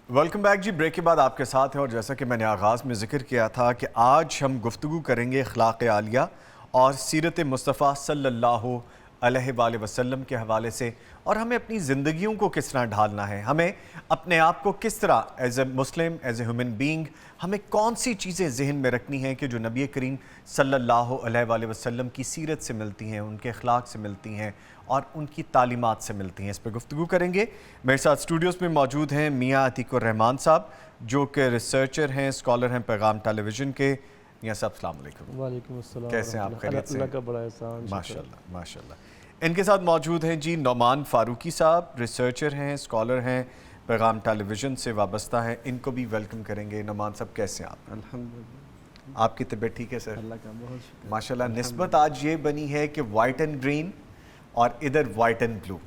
Welcome back جی. Break کے بعد آپ کے ساتھ ہیں، اور جیسا کہ میں نے آغاز میں ذکر کیا تھا کہ آج ہم گفتگو کریں گے اخلاق عالیہ اور سیرت مصطفیٰ صلی اللہ علیہ وآلہ وسلم کے حوالے سے، اور ہمیں اپنی زندگیوں کو کس طرح ڈھالنا ہے، ہمیں اپنے آپ کو کس طرح as a Muslim, as a human being, ہمیں کون سی چیزیں ذہن میں رکھنی ہیں کہ جو نبی کریم صلی اللہ علیہ وآلہ وسلم کی سیرت سے ملتی ہیں، ان کے اخلاق سے ملتی ہیں اور ان کی تعلیمات سے ملتی ہیں. اس پہ گفتگو کریں گے. میرے ساتھ اسٹوڈیوز میں موجود ہیں میاں عتیق الرحمان صاحب، جو کہ ریسرچر ہیں، اسکالر ہیں پیغام ٹیلی ویژن کے. میاں صاحب السلام علیکم. وعلیکم السلام. کیسے ہیں آپ؟ خیریت سے؟ اللہ کا بڑا احسان. ماشاءاللہ ماشاءاللہ. ان کے ساتھ موجود ہیں جی نعمان فاروقی صاحب، ریسرچر ہیں، اسکالر ہیں، پیغام ٹیلی ویژن سے وابستہ ہیں. ان کو بھی ویلکم کریں گے. نعمان صاحب کیسے ہیں آپ؟ الحمدللہ. آپ کی طبیعت ٹھیک ہے سر؟ اللہ کا بہت شکر. ماشاءاللہ. نسبت آج یہ بنی ہے کہ وائٹ اینڈ گرین اور ادھر وائٹ اینڈ بلو،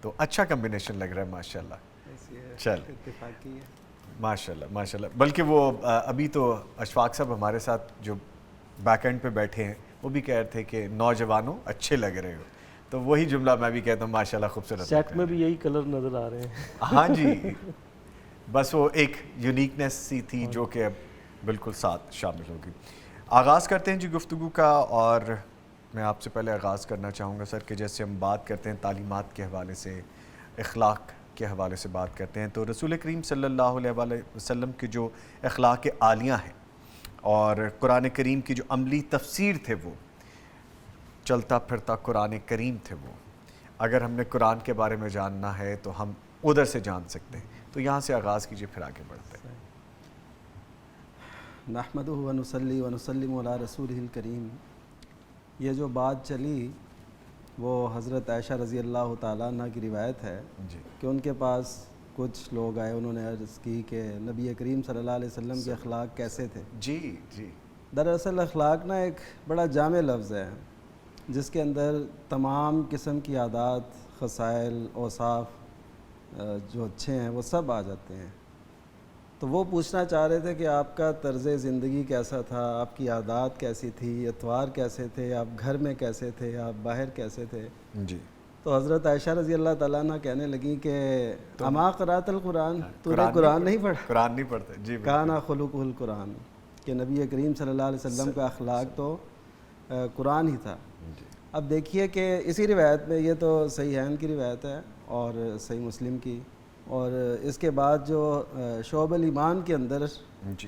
تو اچھا کمبینیشن لگ رہا ہے ماشاءاللہ. چل اتفاقی ہے. ماشاءاللہ ماشاءاللہ. بلکہ وہ ابھی تو اشفاق صاحب ہمارے ساتھ جو بیک اینڈ پہ بیٹھے ہیں وہ بھی کہہ رہے تھے کہ نوجوانوں اچھے لگ رہے ہو، تو وہی جملہ میں بھی کہتا ہوں ماشاءاللہ خوبصورت. سیٹ میں بھی یہی کلر نظر آ رہے ہیں. ہاں جی، بس وہ ایک یونیکنیس سی تھی جو کہ اب بالکل ساتھ شامل ہوگی. آغاز کرتے ہیں جی گفتگو کا، اور میں آپ سے پہلے آغاز کرنا چاہوں گا سر کہ جیسے ہم بات کرتے ہیں تعلیمات کے حوالے سے، اخلاق کے حوالے سے بات کرتے ہیں، تو رسول کریم صلی اللہ علیہ وآلہ وسلم کی جو اخلاق عالیہ ہیں اور قرآن کریم کی جو عملی تفسیر تھے، وہ چلتا پھرتا قرآن کریم تھے. وہ اگر ہم نے قرآن کے بارے میں جاننا ہے تو ہم ادھر سے جان سکتے ہیں. تو یہاں سے آغاز کیجئے، پھر آگے بڑھتے ہیں. نحمدہ ونصلی ونسلم علی رسولہ الکریم. یہ جو بات چلی وہ حضرت عائشہ رضی اللہ تعالیٰ عنہ کی روایت ہے جی کہ ان کے پاس کچھ لوگ آئے، انہوں نے عرض کی کہ نبی کریم صلی اللہ علیہ وسلم کے اخلاق کیسے تھے. جی جی. دراصل اخلاق نا ایک بڑا جامع لفظ ہے جس کے اندر تمام قسم کی عادات، خصائل، اوصاف جو اچھے ہیں وہ سب آ جاتے ہیں. تو وہ پوچھنا چاہ رہے تھے کہ آپ کا طرز زندگی کیسا تھا، آپ کی عادات کیسی تھی، اطوار کیسے تھے، آپ گھر میں کیسے تھے، آپ باہر کیسے تھے. جی. تو حضرت عائشہ رضی اللہ تعالیٰ عنہ کہنے لگیں کہ اما قرأت القرآن، تو نے قرآن نہیں پڑھا؟ قرآن نہیں پڑھتے. جی. کانا خلقہ القرآن، کہ نبی کریم صلی اللہ علیہ وسلم کا اخلاق تو قرآن ہی تھا. اب دیکھیے کہ اسی روایت میں، یہ تو صحیحین کی روایت ہے اور صحیح مسلم کی، اور اس کے بعد جو شعب الایمان کے اندر جی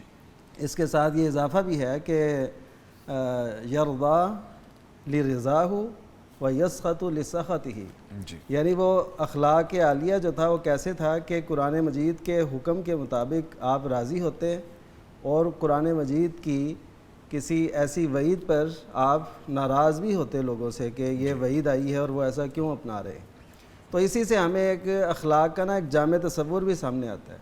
اس کے ساتھ یہ اضافہ بھی ہے کہ یرضا لرضاہ و یسخط لسخطہ. جی. یعنی وہ اخلاق عالیہ جو تھا وہ کیسے تھا کہ قرآن مجید کے حکم کے مطابق آپ راضی ہوتے، اور قرآن مجید کی کسی ایسی وعید پر آپ ناراض بھی ہوتے لوگوں سے کہ یہ وعید آئی ہے اور وہ ایسا کیوں اپنا رہے. تو اسی سے ہمیں ایک اخلاق کا نا ایک جامع تصور بھی سامنے آتا ہے.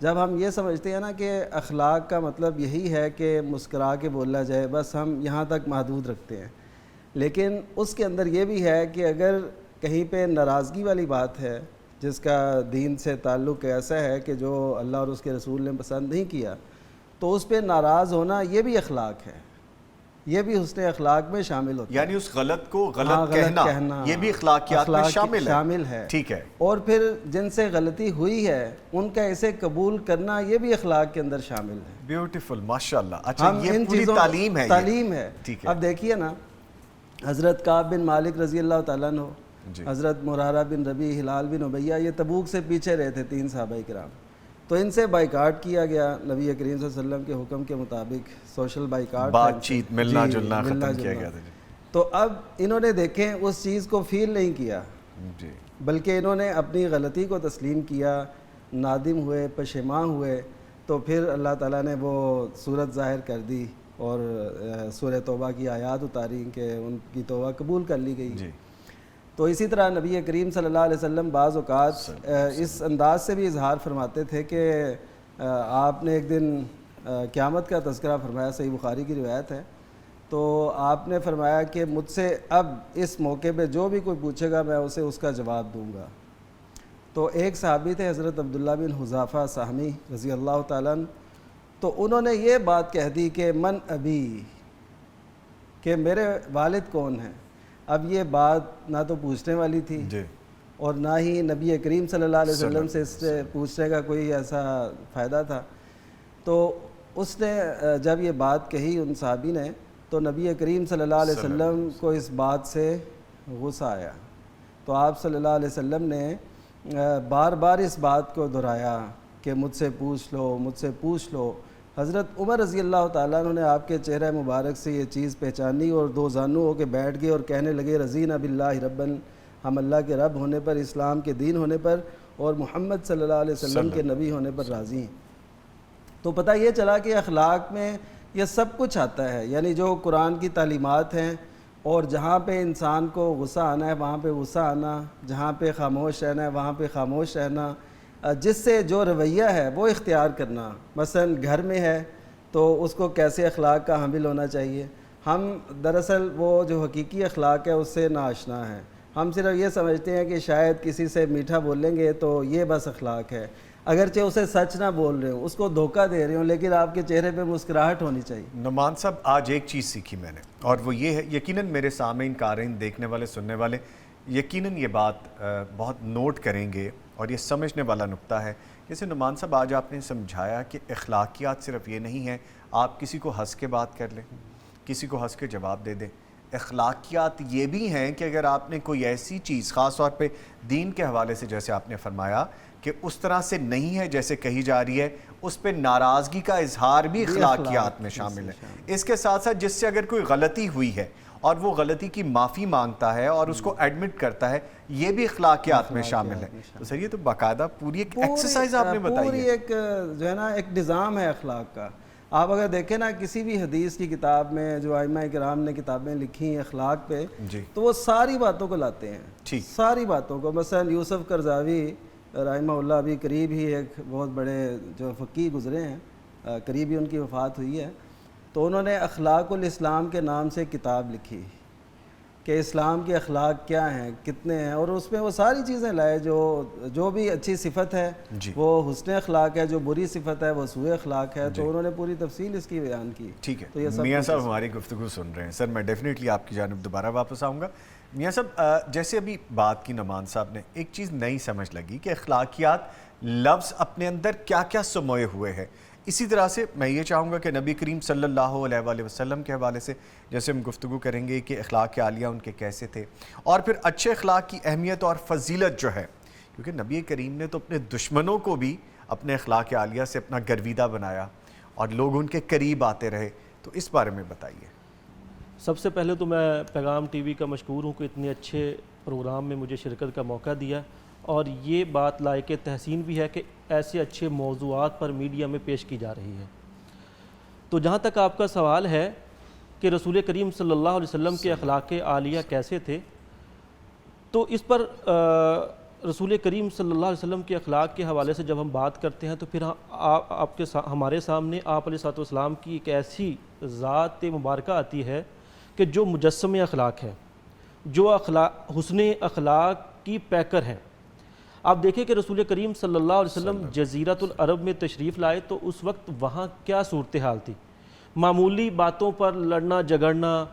جب ہم یہ سمجھتے ہیں نا کہ اخلاق کا مطلب یہی ہے کہ مسکرا کے بولا جائے، بس ہم یہاں تک محدود رکھتے ہیں. لیکن اس کے اندر یہ بھی ہے کہ اگر کہیں پہ ناراضگی والی بات ہے جس کا دین سے تعلق ایسا ہے کہ جو اللہ اور اس کے رسول نے پسند نہیں کیا، تو اس پہ ناراض ہونا یہ بھی اخلاق ہے، یہ بھی حسن اخلاق میں شامل ہوتا ہے. یعنی اس غلط کو غلط کہنا یہ بھی اخلاقیات میں شامل ہے. ٹھیک ہے. اور پھر جن سے غلطی ہوئی ہے ان کا اسے قبول کرنا یہ بھی اخلاق کے اندر شامل ہے. بیوٹیفل ماشاءاللہ. اچھا، یہ پوری تعلیم ہے. تعلیم ہے. اب دیکھیے نا، حضرت کعب بن مالک رضی اللہ تعالیٰ عنہ، حضرت مرارہ بن ربیع، ہلال بن امیہ، یہ تبوک سے پیچھے رہے تھے 3 صحابہ کرام. تو ان سے بائیکاٹ کیا گیا نبی کریم صلی اللہ علیہ وسلم کے حکم کے مطابق، سوشل بائیکاٹ، بات چیت، ملنا جلنا ختم کیا گیا تھا. تو اب انہوں نے دیکھیں اس چیز کو فیل نہیں کیا، بلکہ انہوں نے اپنی غلطی کو تسلیم کیا، نادم ہوئے، پشیماں ہوئے. تو پھر اللہ تعالیٰ نے وہ صورت ظاہر کر دی اور سورہ توبہ کی آیات اتاری کہ ان کی توبہ قبول کر لی گئی. تو اسی طرح نبی کریم صلی اللہ علیہ وسلم بعض اوقات اس انداز سے بھی اظہار فرماتے تھے کہ آپ نے ایک دن قیامت کا تذکرہ فرمایا، صحیح بخاری کی روایت ہے. تو آپ نے فرمایا کہ مجھ سے اب اس موقع پہ جو بھی کوئی پوچھے گا میں اسے اس کا جواب دوں گا. تو ایک صحابی تھے حضرت عبداللہ بن حذافہ سہمی رضی اللہ تعالیٰ عنہ، تو انہوں نے یہ بات کہہ دی کہ من ابی، کہ میرے والد کون ہیں. اب یہ بات نہ تو پوچھنے والی تھی اور نہ ہی نبی کریم صلی اللہ علیہ وسلم سے اس سے پوچھنے کا کوئی ایسا فائدہ تھا۔ تو اس نے جب یہ بات کہی ان صحابی نے، تو نبی کریم صلی اللہ علیہ وسلم کو اس بات سے غصہ آیا، تو آپ صلی اللہ علیہ وسلم نے بار بار اس بات کو دہرایا کہ مجھ سے پوچھ لو، مجھ سے پوچھ لو۔ حضرت عمر رضی اللہ تعالیٰ عنہ نے آپ کے چہرہ مبارک سے یہ چیز پہچانی اور دو زانو ہو کے بیٹھ گئے اور کہنے لگے رضینا باللہ ربًا، ہم اللہ کے رب ہونے پر، اسلام کے دین ہونے پر اور محمد صلی اللہ علیہ وسلم کے نبی ہونے پر راضی ہیں۔ تو پتہ یہ چلا کہ اخلاق میں یہ سب کچھ آتا ہے، یعنی جو قرآن کی تعلیمات ہیں، اور جہاں پہ انسان کو غصہ آنا ہے وہاں پہ غصہ آنا، جہاں پہ خاموش رہنا ہے وہاں پہ خاموش رہنا، جس سے جو رویہ ہے وہ اختیار کرنا۔ مثلا گھر میں ہے تو اس کو کیسے اخلاق کا حامل ہونا چاہیے۔ ہم دراصل وہ جو حقیقی اخلاق ہے اس سے ناآشنا ہیں، ہم صرف یہ سمجھتے ہیں کہ شاید کسی سے میٹھا بولیں گے تو یہ بس اخلاق ہے، اگرچہ اسے سچ نہ بول رہے ہوں، اس کو دھوکہ دے رہے ہوں، لیکن آپ کے چہرے پہ مسکراہٹ ہونی چاہیے۔ نعمان صاحب آج ایک چیز سیکھی میں نے، اور وہ یہ ہے، یقیناً میرے سامعین، قارئین، دیکھنے والے، سننے والے یقیناً یہ بات بہت نوٹ کریں گے اور یہ سمجھنے والا نقطہ ہے۔ جیسے نعمان صاحب آج آپ نے سمجھایا کہ اخلاقیات صرف یہ نہیں ہے آپ کسی کو ہنس کے بات کر لیں، کسی کو ہنس کے جواب دے دیں۔ اخلاقیات یہ بھی ہیں کہ اگر آپ نے کوئی ایسی چیز، خاص طور پہ دین کے حوالے سے جیسے آپ نے فرمایا کہ اس طرح سے نہیں ہے جیسے کہی جا رہی ہے، اس پہ ناراضگی کا اظہار بھی اخلاقیات میں شامل ہے۔ اس کے ساتھ ساتھ جس سے اگر کوئی غلطی ہوئی ہے اور وہ غلطی کی معافی مانگتا ہے اور اس کو ایڈمٹ کرتا ہے، یہ بھی اخلاقیات میں شامل ہے۔ تو سر یہ تو باقاعدہ پوری ایک ایکسرسائز آپ نے بتائی ہے، پوری ایک جو ہے نا ایک نظام ہے اخلاق کا۔ آپ اگر دیکھیں نا کسی بھی حدیث کی کتاب میں جو ائمہ کرام نے کتابیں لکھی ہیں اخلاق پہ، تو وہ ساری باتوں کو لاتے ہیں، ساری باتوں کو۔ مثلا یوسف قرضاوی رحمہ اللہ ابھی قریب ہی ایک بہت بڑے جو فقیہ گزرے ہیں، قریب ہی ان کی وفات ہوئی ہے، تو انہوں نے اخلاق الاسلام کے نام سے کتاب لکھی کہ اسلام کے اخلاق کیا ہیں، کتنے ہیں، اور اس میں وہ ساری چیزیں لائے جو بھی اچھی صفت ہے وہ حسن اخلاق ہے، جو بری صفت ہے وہ سوء اخلاق ہے، تو انہوں نے پوری تفصیل اس کی بیان کی۔ ٹھیک ہے، میاں صاحب ہماری گفتگو سن رہے ہیں، سر میں ڈیفینیٹلی آپ کی جانب دوبارہ واپس آؤں گا۔ میاں صاحب جیسے ابھی بات کی نعمان صاحب نے، ایک چیز نئی سمجھ لگی کہ اخلاقیات لفظ اپنے اندر کیا کیا سموئے ہوئے ہیں۔ اسی طرح سے میں یہ چاہوں گا کہ نبی کریم صلی اللہ علیہ وآلہ وسلم کے حوالے سے جیسے ہم گفتگو کریں گے کہ اخلاق عالیہ ان کے کیسے تھے، اور پھر اچھے اخلاق کی اہمیت اور فضیلت جو ہے، کیونکہ نبی کریم نے تو اپنے دشمنوں کو بھی اپنے اخلاق عالیہ سے اپنا گرویدہ بنایا اور لوگ ان کے قریب آتے رہے، تو اس بارے میں بتائیے۔ سب سے پہلے تو میں پیغام ٹی وی کا مشکور ہوں کہ اتنے اچھے پروگرام میں مجھے شرکت کا موقع دیا، اور یہ بات لائق تحسین بھی ہے کہ ایسے اچھے موضوعات پر میڈیا میں پیش کی جا رہی ہے۔ تو جہاں تک آپ کا سوال ہے کہ رسول کریم صلی اللہ علیہ وسلم کے اخلاق عالیہ کیسے تھے، تو اس پر رسول کریم صلی اللہ علیہ وسلم کے اخلاق کے حوالے سے جب ہم بات کرتے ہیں تو پھر ہمارے سامنے آپ علیہ الصلوۃ والسلام کی ایک ایسی ذات مبارکہ آتی ہے کہ جو مجسم اخلاق ہے، جو حسن اخلاق کی پیکر ہیں۔ آپ دیکھیں کہ رسول کریم صلی اللہ علیہ وسلم جزیرۃ العرب میں تشریف لائے تو اس وقت وہاں کیا صورتحال تھی؟ معمولی باتوں پر لڑنا جھگڑنا،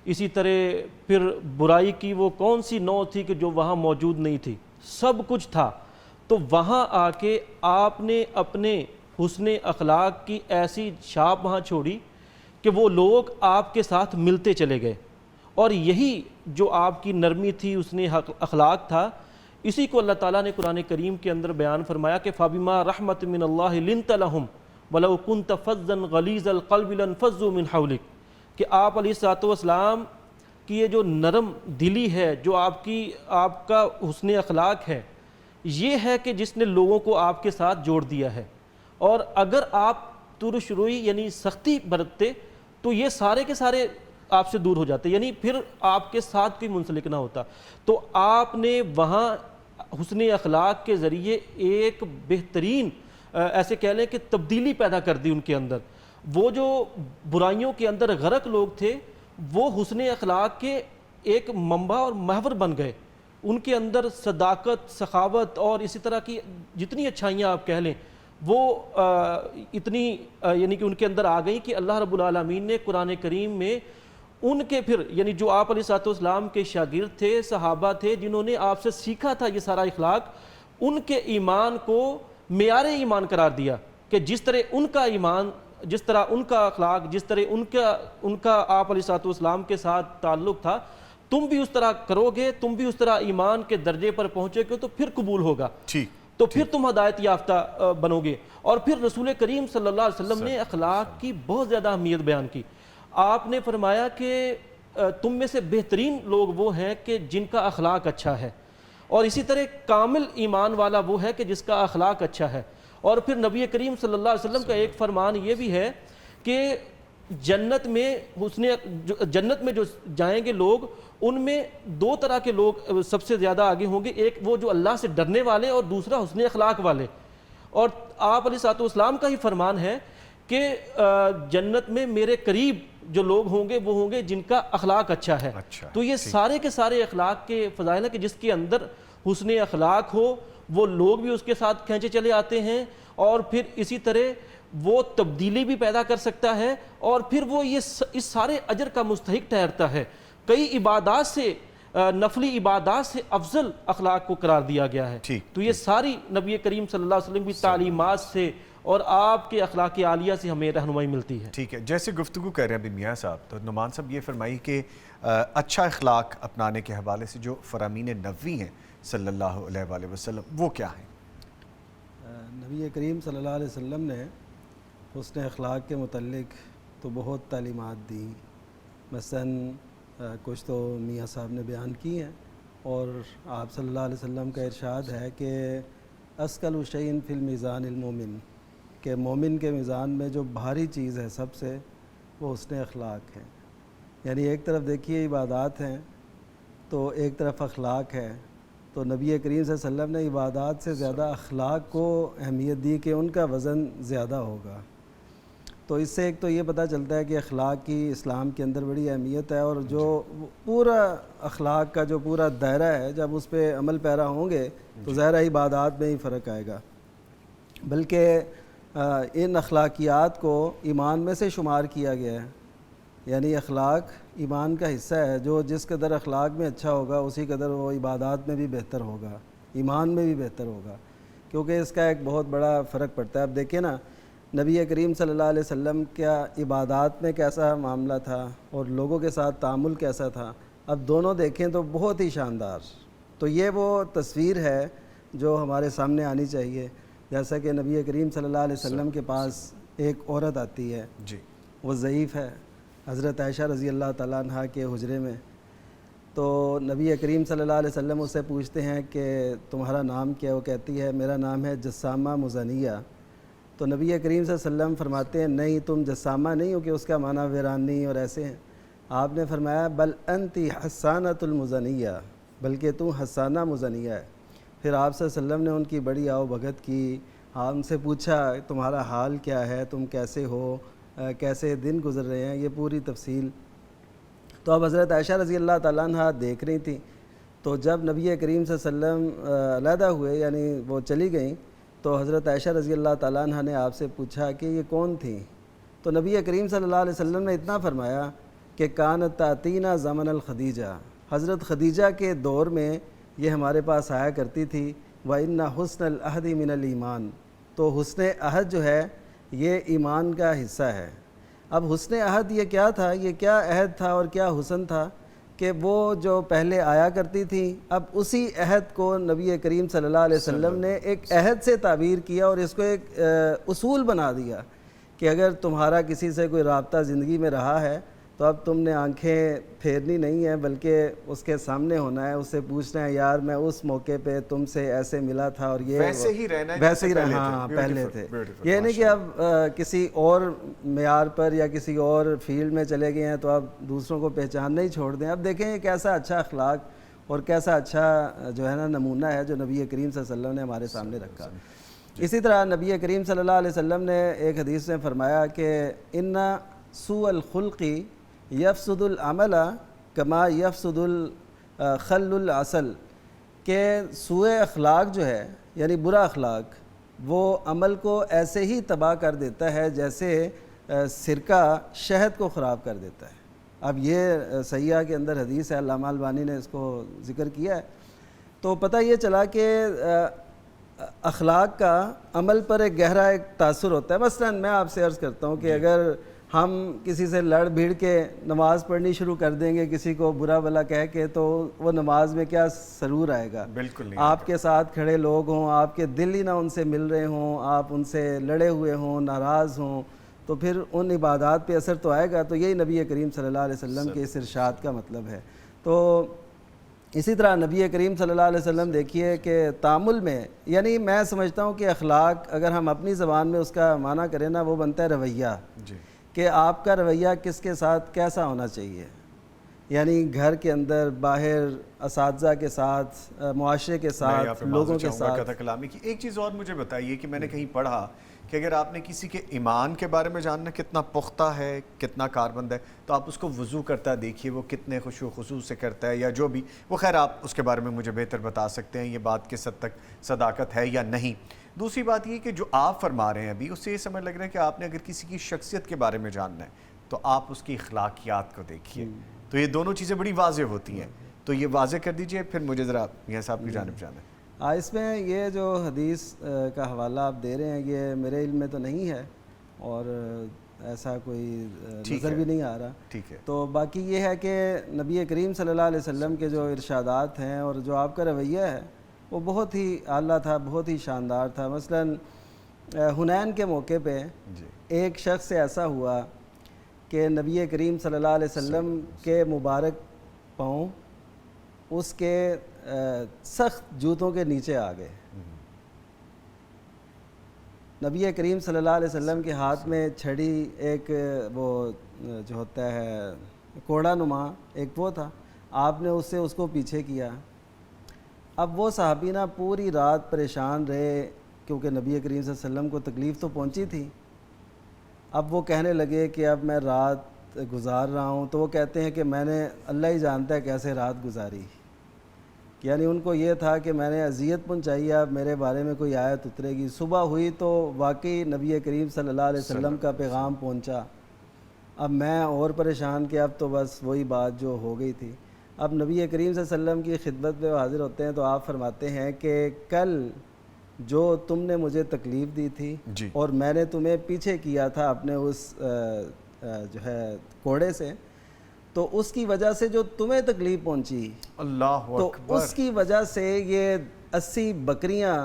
اسی طرح پھر برائی کی وہ کون سی نوع تھی کہ جو وہاں موجود نہیں تھی، سب کچھ تھا۔ تو وہاں آ کے آپ نے اپنے حسن اخلاق کی ایسی چھاپ وہاں چھوڑی کہ وہ لوگ آپ کے ساتھ ملتے چلے گئے، اور یہی جو آپ کی نرمی تھی، حسن اخلاق تھا، اسی کو اللہ تعالیٰ نے قرآن کریم کے اندر بیان فرمایا کہ فَبِمَا رَحْمَةٍ مِّنَ اللَّهِ لِنْتَ لَهُمْ وَلَوْ كُنْتَ فَظًّا غَلِيظَ الْقَلْبِ لَانفَضُّوا مِنْ حَوْلِكَ، کہ آپ علیہ الصلوۃ والسلام کی یہ جو نرم دلی ہے، جو آپ کا حسن اخلاق ہے، یہ ہے کہ جس نے لوگوں کو آپ کے ساتھ جوڑ دیا ہے، اور اگر آپ ترش روئی یعنی سختی برتتے تو یہ سارے کے سارے آپ سے دور ہو جاتے، یعنی پھر آپ کے ساتھ کوئی منسلک نہ ہوتا۔ تو آپ نے وہاں حسن اخلاق کے ذریعے ایک بہترین ایسے کہہ لیں کہ تبدیلی پیدا کر دی ان کے اندر۔ وہ جو برائیوں کے اندر غرق لوگ تھے وہ حسن اخلاق کے ایک منبع اور محور بن گئے، ان کے اندر صداقت، سخاوت اور اسی طرح کی جتنی اچھائیاں آپ کہہ لیں وہ اتنی یعنی کہ ان کے اندر آ گئی کہ اللہ رب العالمین نے قرآن کریم میں ان کے پھر یعنی جو آپ علیہ السلام کے شاگرد تھے، صحابہ تھے جنہوں نے آپ سے سیکھا تھا یہ سارا اخلاق، ان کے ایمان کو معیار ایمان قرار دیا کہ جس طرح ان کا ایمان، جس طرح ان کا اخلاق، جس طرح ان کا آپ علیہ السلام کے ساتھ تعلق تھا، تم بھی اس طرح کرو گے، تم بھی اس طرح ایمان کے درجے پر پہنچے گے تو پھر قبول ہوگا، تو پھر تم ہدایت یافتہ بنو گے۔ اور پھر رسول کریم صلی اللہ علیہ وسلم نے اخلاق کی بہت زیادہ اہمیت بیان کی۔ آپ نے فرمایا کہ تم میں سے بہترین لوگ وہ ہیں کہ جن کا اخلاق اچھا ہے، اور اسی طرح کامل ایمان والا وہ ہے کہ جس کا اخلاق اچھا ہے۔ اور پھر نبی کریم صلی اللہ علیہ وسلم کا ایک فرمان یہ بھی ہے کہ جنت میں جو جائیں گے لوگ، ان میں دو طرح کے لوگ سب سے زیادہ آگے ہوں گے، ایک وہ جو اللہ سے ڈرنے والے اور دوسرا حسن اخلاق والے۔ اور آپ علیہ السلام کا ہی فرمان ہے کہ جنت میں میرے قریب جو لوگ ہوں گے وہ ہوں گے جن کا اخلاق اچھا ہے۔ تو یہ سارے کے سارے اخلاق کے فضائل ہیں کہ جس کے اندر حسن اخلاق ہو وہ لوگ بھی اس کے ساتھ کھینچے چلے آتے ہیں، اور پھر اسی طرح وہ تبدیلی بھی پیدا کر سکتا ہے، اور پھر وہ اس سارے اجر کا مستحق ٹھہرتا ہے۔ کئی عبادات سے، نفلی عبادات سے افضل اخلاق کو قرار دیا گیا ہے۔ تو یہ ساری نبی کریم صلی اللہ علیہ وسلم کی تعلیمات سے اور آپ کے اخلاق عالیہ سے ہمیں رہنمائی ملتی ہے۔ ٹھیک ہے، جیسے گفتگو کر رہے ہیں ابن میاں صاحب، تو نعمان صاحب یہ فرمائی کہ اچھا اخلاق اپنانے کے حوالے سے جو فرامین نبوی ہیں صلی اللہ علیہ وآلہ وسلم وہ کیا ہیں؟ نبی کریم صلی اللہ علیہ وسلم نے حسن اخلاق کے متعلق تو بہت تعلیمات دی، مثلا کچھ تو میاں صاحب نے بیان کی ہیں، اور آپ صلی اللہ علیہ وسلم کا ارشاد ہے کہ اسقل شیء فی المیزان المومن، کہ مومن کے میزان میں جو بھاری چیز ہے سب سے وہ حسن اخلاق ہے۔ یعنی ایک طرف دیکھیے عبادات ہیں تو ایک طرف اخلاق ہے، تو نبی کریم صلی اللہ علیہ وسلم نے عبادات سے زیادہ اخلاق کو اہمیت دی کہ ان کا وزن زیادہ ہوگا۔ تو اس سے ایک تو یہ پتہ چلتا ہے کہ اخلاق کی اسلام کے اندر بڑی اہمیت ہے، اور جو پورا اخلاق کا جو پورا دائرہ ہے جب اس پہ عمل پیرا ہوں گے تو ظاہر عبادات میں ہی فرق آئے گا۔ بلکہ ان اخلاقیات کو ایمان میں سے شمار کیا گیا ہے، یعنی اخلاق ایمان کا حصہ ہے، جو جس قدر اخلاق میں اچھا ہوگا اسی قدر وہ عبادات میں بھی بہتر ہوگا، ایمان میں بھی بہتر ہوگا، کیونکہ اس کا ایک بہت بڑا فرق پڑتا ہے۔ اب دیکھیں نا، نبی کریم صلی اللہ علیہ وسلم کیا عبادات میں کیسا معاملہ تھا اور لوگوں کے ساتھ تعامل کیسا تھا، اب دونوں دیکھیں تو بہت ہی شاندار۔ تو یہ وہ تصویر ہے جو ہمارے سامنے آنی چاہیے۔ جیسا کہ نبی کریم صلی اللہ علیہ وسلم کے پاس ایک عورت آتی ہے، وہ ضعیف ہے، حضرت عائشہ رضی اللہ تعالیٰ عنہ کے حجرے میں، تو نبی کریم صلی اللہ علیہ وسلم اس سے پوچھتے ہیں کہ تمہارا نام کیا؟ وہ کہتی ہے میرا نام ہے جسامہ مزنیہ۔ تو نبی کریم صلی اللہ علیہ وسلم فرماتے ہیں نہیں، تم جسامہ نہیں ہو، کہ اس کا معنی ویرانی اور ایسے ہیں۔ آپ نے فرمایا بل انتی حسانۃ المزنیہ، بلکہ تم حسانہ مزنیہ ہے۔ پھر آپ صلی اللہ علیہ وسلم نے ان کی بڑی آؤ بھگت کی، آپ ان سے پوچھا تمہارا حال کیا ہے، تم کیسے ہو، کیسے دن گزر رہے ہیں، یہ پوری تفصیل۔ تو اب حضرت عائشہ رضی اللہ تعالیٰ عنہ دیکھ رہی تھیں، تو جب نبی کریم صلی اللہ علیہ وسلم علیحدہ ہوئے، یعنی وہ چلی گئیں، تو حضرت عائشہ رضی اللہ تعالیٰ عنہ نے آپ سے پوچھا کہ یہ کون تھیں؟ تو نبی کریم صلی اللہ علیہ وسلم نے اتنا فرمایا کہ کانت تاتینا زمن الخدیجہ، حضرت خدیجہ کے دور میں یہ ہمارے پاس آیا کرتی تھی۔ وَإِنَّ حُسْنَ الْعَهْدِ مِنَ الْإِيمَانِ، تو حسن عہد جو ہے یہ ایمان کا حصہ ہے۔ اب حسن عہد یہ کیا تھا، یہ کیا عہد تھا اور کیا حسن تھا کہ وہ جو پہلے آیا کرتی تھی، اب اسی عہد کو نبی کریم صلی اللہ علیہ وسلم نے ایک عہد سے تعبیر کیا اور اس کو ایک اصول بنا دیا کہ اگر تمہارا کسی سے کوئی رابطہ زندگی میں رہا ہے تو اب تم نے آنکھیں پھیرنی نہیں ہیں، بلکہ اس کے سامنے ہونا ہے، اس سے پوچھنا ہے یار میں اس موقع پہ تم سے ایسے ملا تھا اور یہ ویسے ہی رہنا ہے، ویسے ہی رہنا، ہاں پہلے تھے۔ یہ نہیں کہ اب کسی اور معیار پر یا کسی اور فیلڈ میں چلے گئے ہیں تو اب دوسروں کو پہچاننا ہی چھوڑ دیں۔ اب دیکھیں یہ کیسا اچھا اخلاق اور کیسا اچھا جو ہے نا نمونہ ہے جو نبی کریم صلی اللہ علیہ وسلم نے ہمارے سامنے رکھا۔ اسی طرح نبی کریم صلی اللہ علیہ وسلم نے ایک حدیث میں فرمایا کہ ان سوء الخلق یفسد العمل کما یفسد الخل العسل، کہ سوء اخلاق جو ہے یعنی برا اخلاق وہ عمل کو ایسے ہی تباہ کر دیتا ہے جیسے سرکہ شہد کو خراب کر دیتا ہے۔ اب یہ سیاح کے اندر حدیث ہے، علامہ البانی نے اس کو ذکر کیا ہے. تو پتہ یہ چلا کہ اخلاق کا عمل پر ایک گہرا ایک تاثر ہوتا ہے. مثلا میں آپ سے عرض کرتا ہوں کہ اگر ہم کسی سے لڑ بھیڑ کے نماز پڑھنی شروع کر دیں گے کسی کو برا بھلا کہہ کے، تو وہ نماز میں کیا سرور آئے گا؟ بالکل نہیں. آپ کے ساتھ کھڑے لوگ ہوں، آپ کے دل ہی نہ ان سے مل رہے ہوں، آپ ان سے لڑے ہوئے ہوں، ناراض ہوں، تو پھر ان عبادات پہ اثر تو آئے گا. تو یہی نبی کریم صلی اللہ علیہ وسلم کے اس ارشاد کا مطلب ہے. تو اسی طرح نبی کریم صلی اللہ علیہ وسلم دیکھیے کہ تعامل میں، یعنی میں سمجھتا ہوں کہ اخلاق اگر ہم اپنی زبان میں اس کا معنی کریں نا، وہ بنتا ہے رویہ. کہ آپ کا رویہ کس کے ساتھ کیسا ہونا چاہیے، یعنی گھر کے اندر، باہر، اساتذہ کے ساتھ، معاشرے کے ساتھ، لوگوں کے ساتھ. کلامی کی ایک چیز اور مجھے بتائیے کہ میں نے کہیں پڑھا کہ اگر آپ نے کسی کے ایمان کے بارے میں جاننا کتنا پختہ ہے، کتنا کاربند ہے، تو آپ اس کو وضو کرتا دیکھیے، وہ کتنے خشوع و خضوع سے کرتا ہے یا جو بھی وہ. خیر آپ اس کے بارے میں مجھے بہتر بتا سکتے ہیں یہ بات کس حد تک صداقت ہے یا نہیں. دوسری بات یہ کہ جو آپ فرما رہے ہیں ابھی، اس سے یہ سمجھ لگ رہا ہے کہ آپ نے اگر کسی کی شخصیت کے بارے میں جاننا ہے تو آپ اس کی اخلاقیات کو دیکھیے. تو یہ دونوں چیزیں بڑی واضح ہوتی ہیں، تو یہ واضح کر دیجئے، پھر مجھے ذرا میاں صاحب کی جانب جانا ہے. اس میں یہ جو حدیث کا حوالہ آپ دے رہے ہیں یہ میرے علم میں تو نہیں ہے اور ایسا کوئی نظر بھی نہیں آ رہا. ٹھیک ہے. تو باقی یہ ہے کہ نبی کریم صلی اللہ علیہ وسلم کے جو ارشادات ہیں اور جو آپ کا رویہ ہے وہ بہت ہی اعلیٰ تھا، بہت ہی شاندار تھا. مثلا حنین کے موقع پہ ایک شخص سے ایسا ہوا کہ نبی کریم صلی اللہ علیہ وسلم کے مبارک پاؤں اس کے سخت جوتوں کے نیچے آ گئے. نبی کریم صلی اللہ علیہ وسلم کے ہاتھ میں چھڑی، ایک وہ جو ہوتا ہے کوڑا نما ایک وہ تھا، آپ نے اس کو پیچھے کیا. اب وہ صحابی نا پوری رات پریشان رہے کیونکہ نبی کریم صلی اللہ علیہ وسلم کو تکلیف تو پہنچی تھی. اب وہ کہنے لگے کہ اب میں رات گزار رہا ہوں. تو وہ کہتے ہیں کہ میں نے، اللہ ہی جانتا ہے کیسے رات گزاری. یعنی ان کو یہ تھا کہ میں نے اذیت پہنچائی، اب میرے بارے میں کوئی آیت اترے گی. صبح ہوئی تو واقعی نبی کریم صلی اللہ علیہ وسلم کا پیغام پہنچا. اب میں اور پریشان کہ اب تو بس وہی بات جو ہو گئی تھی. اب نبی کریم صلی اللہ علیہ وسلم کی خدمت میں حاضر ہوتے ہیں تو آپ فرماتے ہیں کہ کل جو تم نے مجھے تکلیف دی تھی اور میں نے تمہیں پیچھے کیا تھا اپنے اس جو ہے کوڑے سے، تو اس کی وجہ سے جو تمہیں تکلیف پہنچی، اللہ تو اکبر، اس کی وجہ سے یہ 80 بکریاں،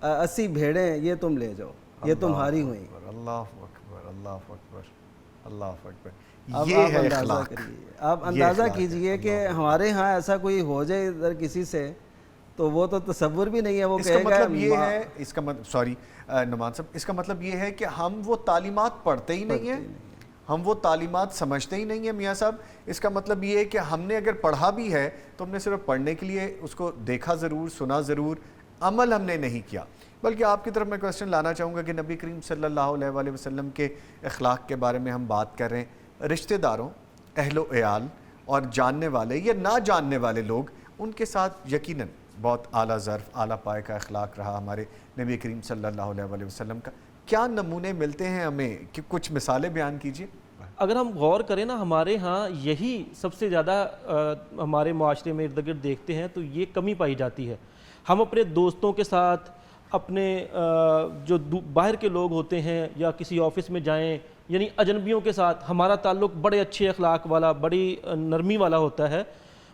80 بھیڑیں یہ تم لے جاؤ، یہ تمہاری ہوئیں. اللہ اکبر، اللہ اکبر، اللہ اکبر. اب یہ آپ ہے اندازہ اخلاق. کریے، آپ اندازہ کیجئے کہ ہمارے ہاں ایسا کوئی ہو جائے ادھر کسی سے تو وہ تو تصور بھی نہیں ہے. وہ اس کا کہے گا مطلب یہ ہے، اس کا سوری نعمان صاحب، اس کا مطلب یہ ہے کہ ہم وہ تعلیمات پڑھتے ہی نہیں ہیں، ہم وہ تعلیمات سمجھتے ہی نہیں ہیں میاں صاحب. اس کا مطلب یہ ہے کہ ہم نے اگر پڑھا بھی ہے تو ہم نے صرف پڑھنے کے لیے اس کو دیکھا ضرور، سنا ضرور، عمل ہم نے نہیں کیا. بلکہ آپ کی طرف میں کویسچن لانا چاہوں گا کہ نبی کریم صلی اللہ علیہ وآلہ وسلم کے اخلاق کے بارے میں ہم بات کر رہے ہیں. رشتہ داروں، اہل و عیال اور جاننے والے یا نہ جاننے والے لوگ، ان کے ساتھ یقیناً بہت اعلیٰ ظرف، اعلیٰ پائے کا اخلاق رہا ہمارے نبی کریم صلی اللہ علیہ وآلہ وسلم کا. کیا نمونے ملتے ہیں ہمیں، کہ کچھ مثالیں بیان کیجیے. اگر ہم غور کریں نا، ہمارے ہاں یہی سب سے زیادہ ہمارے معاشرے میں ارد گرد دیکھتے ہیں تو یہ کمی پائی جاتی ہے. ہم اپنے دوستوں کے ساتھ، اپنے جو باہر کے لوگ ہوتے ہیں یا کسی آفس میں جائیں، یعنی اجنبیوں کے ساتھ ہمارا تعلق بڑے اچھے اخلاق والا، بڑی نرمی والا ہوتا ہے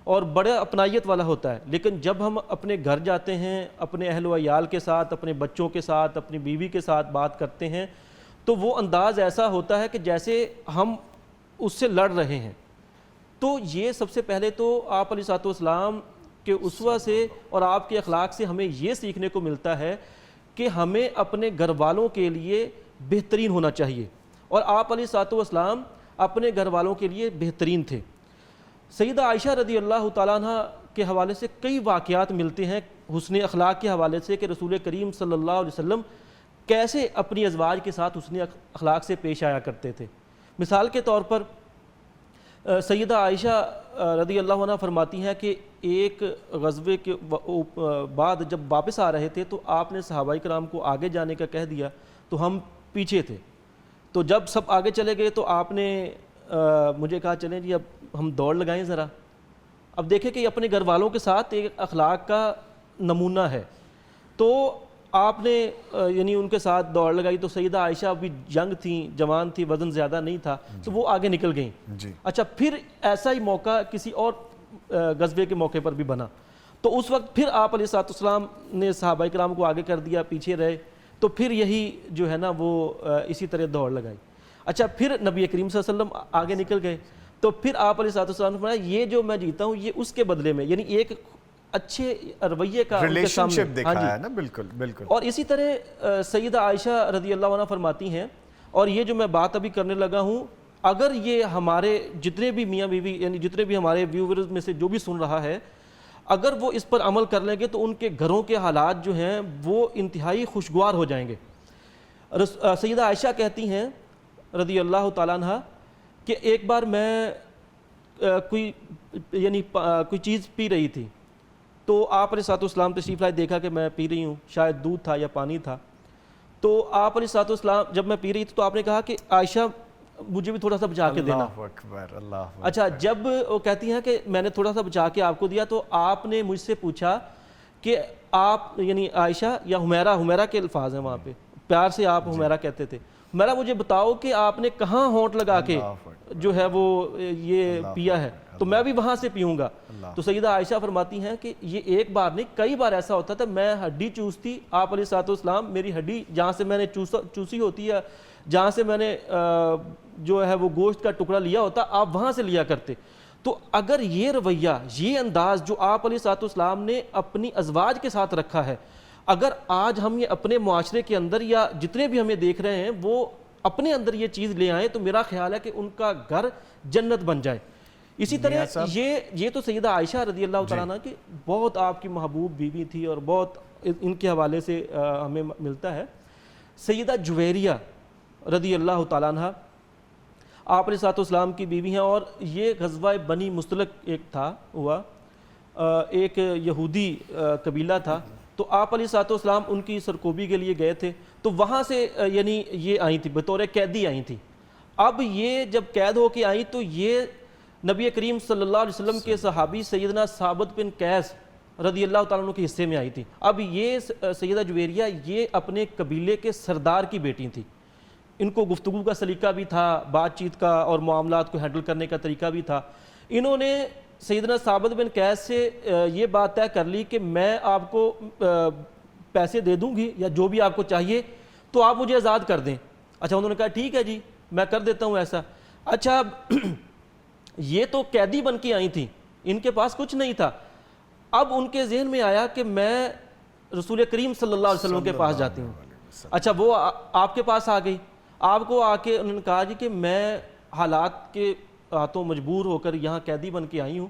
اور بڑے اپنائیت والا ہوتا ہے. لیکن جب ہم اپنے گھر جاتے ہیں، اپنے اہل و عیال کے ساتھ، اپنے بچوں کے ساتھ، اپنی بیوی کے ساتھ بات کرتے ہیں تو وہ انداز ایسا ہوتا ہے کہ جیسے ہم اس سے لڑ رہے ہیں. تو یہ سب سے پہلے تو آپ علیہ الصلوۃ والسلام کے اسوہ سے اور آپ کے اخلاق سے ہمیں یہ سیکھنے کو ملتا ہے کہ ہمیں اپنے گھر والوں کے لیے بہترین ہونا چاہیے، اور آپ علیہ الصلوۃ والسلام اپنے گھر والوں کے لیے بہترین تھے. سیدہ عائشہ رضی اللہ تعالیٰ عنہ کے حوالے سے کئی واقعات ملتے ہیں حسن اخلاق کے حوالے سے کہ رسول کریم صلی اللہ علیہ وسلم کیسے اپنی ازواج کے ساتھ حسن اخلاق سے پیش آیا کرتے تھے. مثال کے طور پر سیدہ عائشہ رضی اللہ عنہ فرماتی ہیں کہ ایک غزوے کے بعد جب واپس آ رہے تھے تو آپ نے صحابہ کرام کو آگے جانے کا کہہ دیا تو ہم پیچھے تھے. تو جب سب آگے چلے گئے تو آپ نے مجھے کہا چلیں جی اب ہم دوڑ لگائیں ذرا. اب دیکھیں کہ اپنے گھر والوں کے ساتھ ایک اخلاق کا نمونہ ہے. تو آپ نے یعنی ان کے ساتھ دوڑ لگائی تو سیدہ عائشہ بھی ینگ تھیں, جوان تھی, وزن زیادہ نہیں تھا, تو وہ آگے نکل گئیں. اچھا پھر ایسا ہی موقع کسی اور غزوے کے موقع پر بھی بنا, تو اس وقت پھر آپ علیہ الصلوۃ والسلام نے صحابہ کرام کو آگے کر دیا, پیچھے رہے, تو پھر یہی جو ہے نا وہ اسی طرح دوڑ لگائی. اچھا پھر نبی کریم صلی اللہ علیہ وسلم آگے نکل گئے, تو پھر آپ علیہ الصلوۃ والسلام نے فرمایا یہ جو میں جیتا ہوں یہ اس کے بدلے میں, یعنی ایک اچھے رویے کا ان کے سامنے دکھایا ہے نا. بالکل بالکل. اور اسی طرح سیدہ عائشہ رضی اللہ عنہ فرماتی ہیں, اور یہ جو میں بات ابھی کرنے لگا ہوں, اگر یہ ہمارے جتنے بھی میاں بیوی یعنی جتنے بھی ہمارے ویورز میں سے جو بھی سن رہا ہے, اگر وہ اس پر عمل کر لیں گے تو ان کے گھروں کے حالات جو ہیں وہ انتہائی خوشگوار ہو جائیں گے. سیدہ عائشہ کہتی ہیں رضی اللہ تعالیٰ عنہ کہ ایک بار میں کوئی چیز پی رہی تھی, تو آپ علیہ الصلوۃ والسلام تشریف لائے, دیکھا کہ میں پی رہی ہوں, شاید دودھ تھا یا پانی تھا. تو آپ علیہ الصلوۃ والسلام جب میں پی رہی تھی تو آپ نے کہا کہ عائشہ مجھے بھی تھوڑا سا بچا کے دینا. اللہ اکبر, اللہ اکبر. اچھا جب وہ کہتی ہیں کہ میں نے تھوڑا سا بچا کے آپ کو دیا, تو آپ نے مجھ سے پوچھا کہ آپ یعنی عائشہ یا حمیرہ کے الفاظ ہیں وہاں پہ, پیار سے آپ حمیرہ کہتے تھے, حمیرہ مجھے بتاؤ کہ آپ نے کہاں ہونٹ لگا کے جو ہے وہ یہ پیا ہے, تو میں بھی وہاں سے پیوں گا. تو سیدہ عائشہ فرماتی ہیں کہ یہ ایک بار نہیں کئی بار ایسا ہوتا تھا, میں ہڈی چوستی, آپ علیہ الصلوۃ والسلام میری ہڈی جہاں سے میں نے چوسی ہوتی ہے, جہاں سے میں نے جو ہے وہ گوشت کا ٹکڑا لیا ہوتا, آپ وہاں سے لیا کرتے. تو اگر یہ رویہ, یہ انداز جو آپ علیہ الصلوۃ والسلام نے اپنی ازواج کے ساتھ رکھا ہے, اگر آج ہم یہ اپنے معاشرے کے اندر یا جتنے بھی ہمیں دیکھ رہے ہیں وہ اپنے اندر یہ چیز لے آئیں, تو میرا خیال ہے کہ ان کا گھر جنت بن جائے. اسی طرح یہ تو سیدہ عائشہ رضی اللہ تعالیٰ عنہ کی بہت آپ کی محبوب بیوی تھی, اور بہت ان کے حوالے سے ہمیں ملتا ہے. سیدہ جویریہ رضی اللہ تعالیٰ عنہ آپ علیہ الصلوۃ والسلام کی بیوی ہیں, اور یہ غزوہ بنی مستلق ایک تھا ہوا, ایک یہودی قبیلہ تھا, تو آپ علیہ الصلوۃ والسلام ان کی سرکوبی کے لیے گئے تھے, تو وہاں سے یعنی یہ آئی تھی بطور قیدی آئی تھی. اب یہ جب قید ہو کے آئیں تو یہ نبی کریم صلی اللہ علیہ وسلم کے صحابی سیدنا ثابت بن قیس رضی اللہ تعالیٰ عنہ کے حصے میں آئی تھی. اب یہ سیدہ جویریہ یہ اپنے قبیلے کے سردار کی بیٹی تھی, ان کو گفتگو کا سلیقہ بھی تھا, بات چیت کا اور معاملات کو ہینڈل کرنے کا طریقہ بھی تھا. انہوں نے سیدنا ثابت بن قیس سے یہ بات طے کر لی کہ میں آپ کو پیسے دے دوں گی یا جو بھی آپ کو چاہیے تو آپ مجھے آزاد کر دیں. اچھا انہوں نے کہا ٹھیک ہے جی میں کر دیتا ہوں ایسا. اچھا یہ تو قیدی بن کے آئی تھیں, ان کے پاس کچھ نہیں تھا. اب ان کے ذہن میں آیا کہ میں رسول کریم صلی اللہ علیہ وسلم کے پاس جاتی ہوں. اچھا وہ آپ کے پاس آ گئی, آپ کو آ کے انہوں نے کہا جی کہ میں حالات کے ہاتھوں مجبور ہو کر یہاں قیدی بن کے آئی ہوں,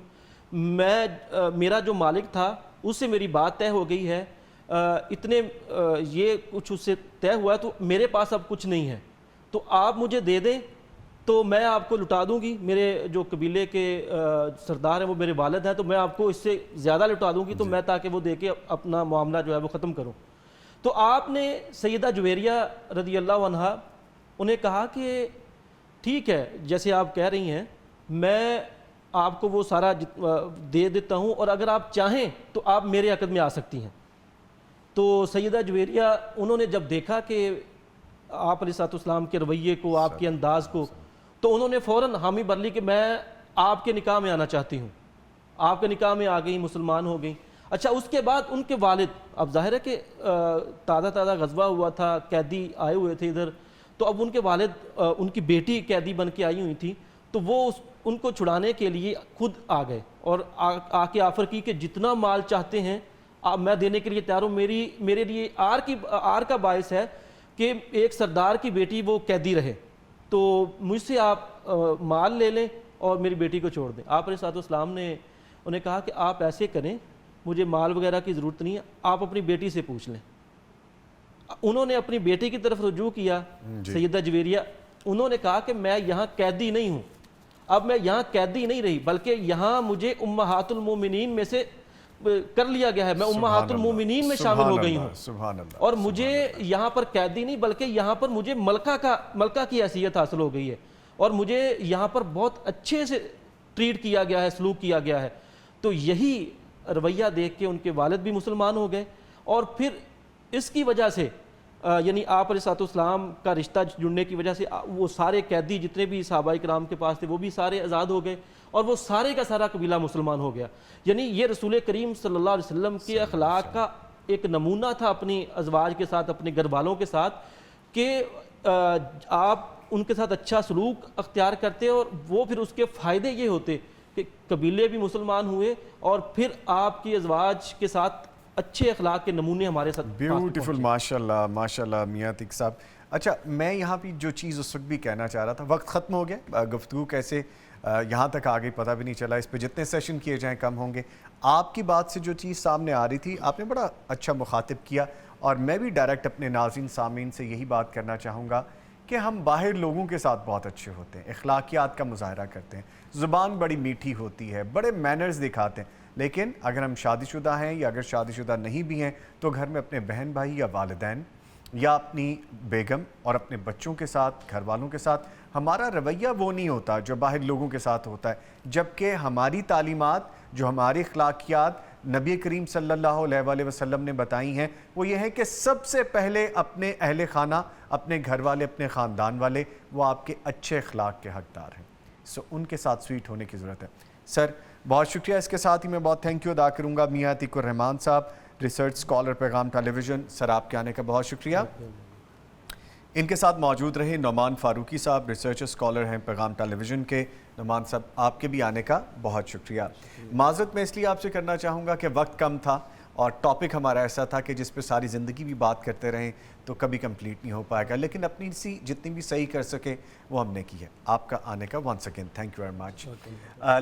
میں میرا جو مالک تھا اس سے میری بات طے ہو گئی ہے, اتنے یہ کچھ اس سے طے ہوا ہے, تو میرے پاس اب کچھ نہیں ہے, تو آپ مجھے دے دیں تو میں آپ کو لٹا دوں گی. میرے جو قبیلے کے سردار ہیں وہ میرے والد ہیں, تو میں آپ کو اس سے زیادہ لٹا دوں گی, تو میں تاکہ وہ دے کے اپنا معاملہ جو ہے وہ ختم کروں. تو آپ نے سیدہ جویریہ رضی اللہ عنہا انہیں کہا کہ ٹھیک ہے جیسے آپ کہہ رہی ہیں میں آپ کو وہ سارا دے دیتا ہوں, اور اگر آپ چاہیں تو آپ میرے عقد میں آ سکتی ہیں. تو سیدہ جویریہ انہوں نے جب دیکھا کہ آپ علیہ الصلوۃ والسلام کے رویے کو, آپ کے انداز کو, تو انہوں نے فوراً حامی بھر لی کہ میں آپ کے نکاح میں آنا چاہتی ہوں. آپ کے نکاح میں آ گئی, مسلمان ہو گئیں. اچھا اس کے بعد ان کے والد, اب ظاہر ہے کہ تازہ غزوہ ہوا تھا, قیدی آئے ہوئے تھے ادھر, تو اب ان کے والد ان کی بیٹی قیدی بن کے آئی ہوئی تھی, تو وہ ان کو چھڑانے کے لیے خود آ گئے اور آ کے آفر کی کہ جتنا مال چاہتے ہیں میں دینے کے لیے تیار ہوں. میرے لیے آر کا باعث ہے کہ ایک سردار کی بیٹی وہ قیدی رہے, تو مجھ سے آپ مال لے لیں اور میری بیٹی کو چھوڑ دیں. آپ علیہ الصلوۃ والسلام نے انہیں کہا کہ آپ ایسے کریں, مجھے مال وغیرہ کی ضرورت نہیں ہے, آپ اپنی بیٹی سے پوچھ لیں. انہوں نے اپنی بیٹی کی طرف رجوع کیا سیدہ جویریہ, انہوں نے کہا کہ میں یہاں قیدی نہیں ہوں, اب میں یہاں قیدی نہیں رہی بلکہ یہاں مجھے امہات المومنین میں سے کر لیا گیا ہے, میں امہات المومنین میں شامل ہو گئی ہوں, اور مجھے یہاں پر قیدی نہیں بلکہ یہاں پر مجھے ملکہ کی حیثیت حاصل ہو گئی ہے. اور مجھے یہاں پر بہت اچھے سے ٹریٹ کیا گیا ہے, سلوک کیا گیا ہے. تو یہی رویہ دیکھ کے ان کے والد بھی مسلمان ہو گئے, اور پھر اس کی وجہ سے یعنی آپ علیہ السلام کا رشتہ جڑنے کی وجہ سے وہ سارے قیدی جتنے بھی صحابہ کرام کے پاس تھے وہ بھی سارے آزاد ہو گئے, اور وہ سارے کا سارا قبیلہ مسلمان ہو گیا. یعنی یہ رسول کریم صلی اللہ علیہ وسلم کے اخلاق کا ایک نمونہ تھا اپنی ازواج کے ساتھ, اپنے گھر والوں کے ساتھ, کہ آپ ان کے ساتھ اچھا سلوک اختیار کرتے, اور وہ پھر اس کے فائدے یہ ہوتے کہ قبیلے بھی مسلمان ہوئے, اور پھر آپ کی ازواج کے ساتھ اچھے اخلاق کے نمونے ہمارے ساتھ بیوٹیفل. ماشاءاللہ ماشاءاللہ میاں عتیق صاحب. اچھا, میں یہاں پہ جو چیز اس وقت بھی کہنا چاہ رہا تھا, وقت ختم ہو گیا, گفتگو کیسے یہاں تک آ گئی پتہ بھی نہیں چلا, اس پہ جتنے سیشن کیے جائیں کم ہوں گے. آپ کی بات سے جو چیز سامنے آ رہی تھی, آپ نے بڑا اچھا مخاطب کیا, اور میں بھی ڈائریکٹ اپنے ناظرین سامعین سے یہی بات کرنا چاہوں گا کہ ہم باہر لوگوں کے ساتھ بہت اچھے ہوتے ہیں, اخلاقیات کا مظاہرہ کرتے ہیں, زبان بڑی میٹھی ہوتی ہے, بڑے مینرز دکھاتے ہیں, لیکن اگر ہم شادی شدہ ہیں یا اگر شادی شدہ نہیں بھی ہیں تو گھر میں اپنے بہن بھائی یا والدین یا اپنی بیگم اور اپنے بچوں کے ساتھ, گھر والوں کے ساتھ ہمارا رویہ وہ نہیں ہوتا جو باہر لوگوں کے ساتھ ہوتا ہے. جبکہ ہماری تعلیمات, جو ہماری اخلاقیات نبی کریم صلی اللہ علیہ وآلہ وسلم نے بتائی ہیں, وہ یہ ہے کہ سب سے پہلے اپنے اہل خانہ, اپنے گھر والے, اپنے خاندان والے, وہ آپ کے اچھے اخلاق کے حقدار ہیں. ان کے ساتھ سویٹ ہونے کی ضرورت ہے. سر بہت شکریہ. اس کے ساتھ ہی میں بہت تھینک یو ادا کروں گا میاں عتیق الرحمان صاحب, ریسرچ اسکالر پیغام ٹیلی ویژن. سر آپ کے آنے کا بہت شکریہ. ان کے ساتھ موجود رہے نعمان فاروقی صاحب, ریسرچ اسکالر ہیں پیغام ٹیلی ویژن کے. نعمان صاحب آپ کے بھی آنے کا بہت شکریہ. معذرت میں اس لیے آپ سے کرنا چاہوں گا کہ وقت کم تھا, اور ٹاپک ہمارا ایسا تھا کہ جس پہ ساری زندگی بھی بات کرتے رہیں تو کبھی کمپلیٹ نہیں ہو پائے گا, لیکن اپنی سی جتنی بھی صحیح کر سکے وہ ہم نے کی ہے. آپ کا آنے کا once again thank you very much.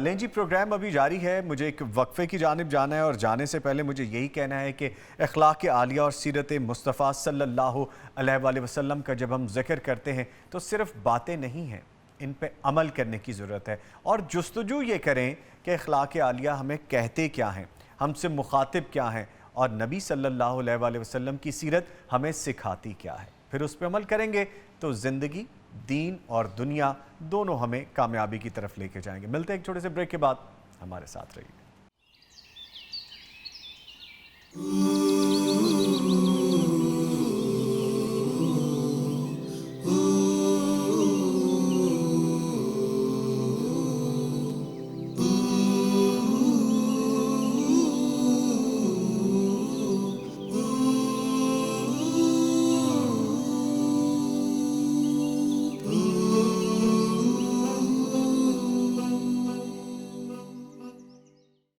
لیں جی, پروگرام ابھی جاری ہے. مجھے ایک وقفے کی جانب جانا ہے, اور جانے سے پہلے مجھے یہی کہنا ہے کہ اخلاق عالیہ اور سیرت مصطفیٰ صلی اللہ علیہ وآلہ وسلم کا جب ہم ذکر کرتے ہیں تو صرف باتیں نہیں ہیں, ان پہ عمل کرنے کی ضرورت ہے, اور جستجو یہ کریں کہ اخلاق عالیہ ہمیں کہتے کیا ہیں, ہم سے مخاطب کیا ہیں, اور نبی صلی اللہ علیہ وآلہ وسلم کی سیرت ہمیں سکھاتی کیا ہے. پھر اس پہ عمل کریں گے تو زندگی, دین اور دنیا دونوں ہمیں کامیابی کی طرف لے کے جائیں گے. ملتے ہیں ایک چھوٹے سے بریک کے بعد, ہمارے ساتھ رہیے.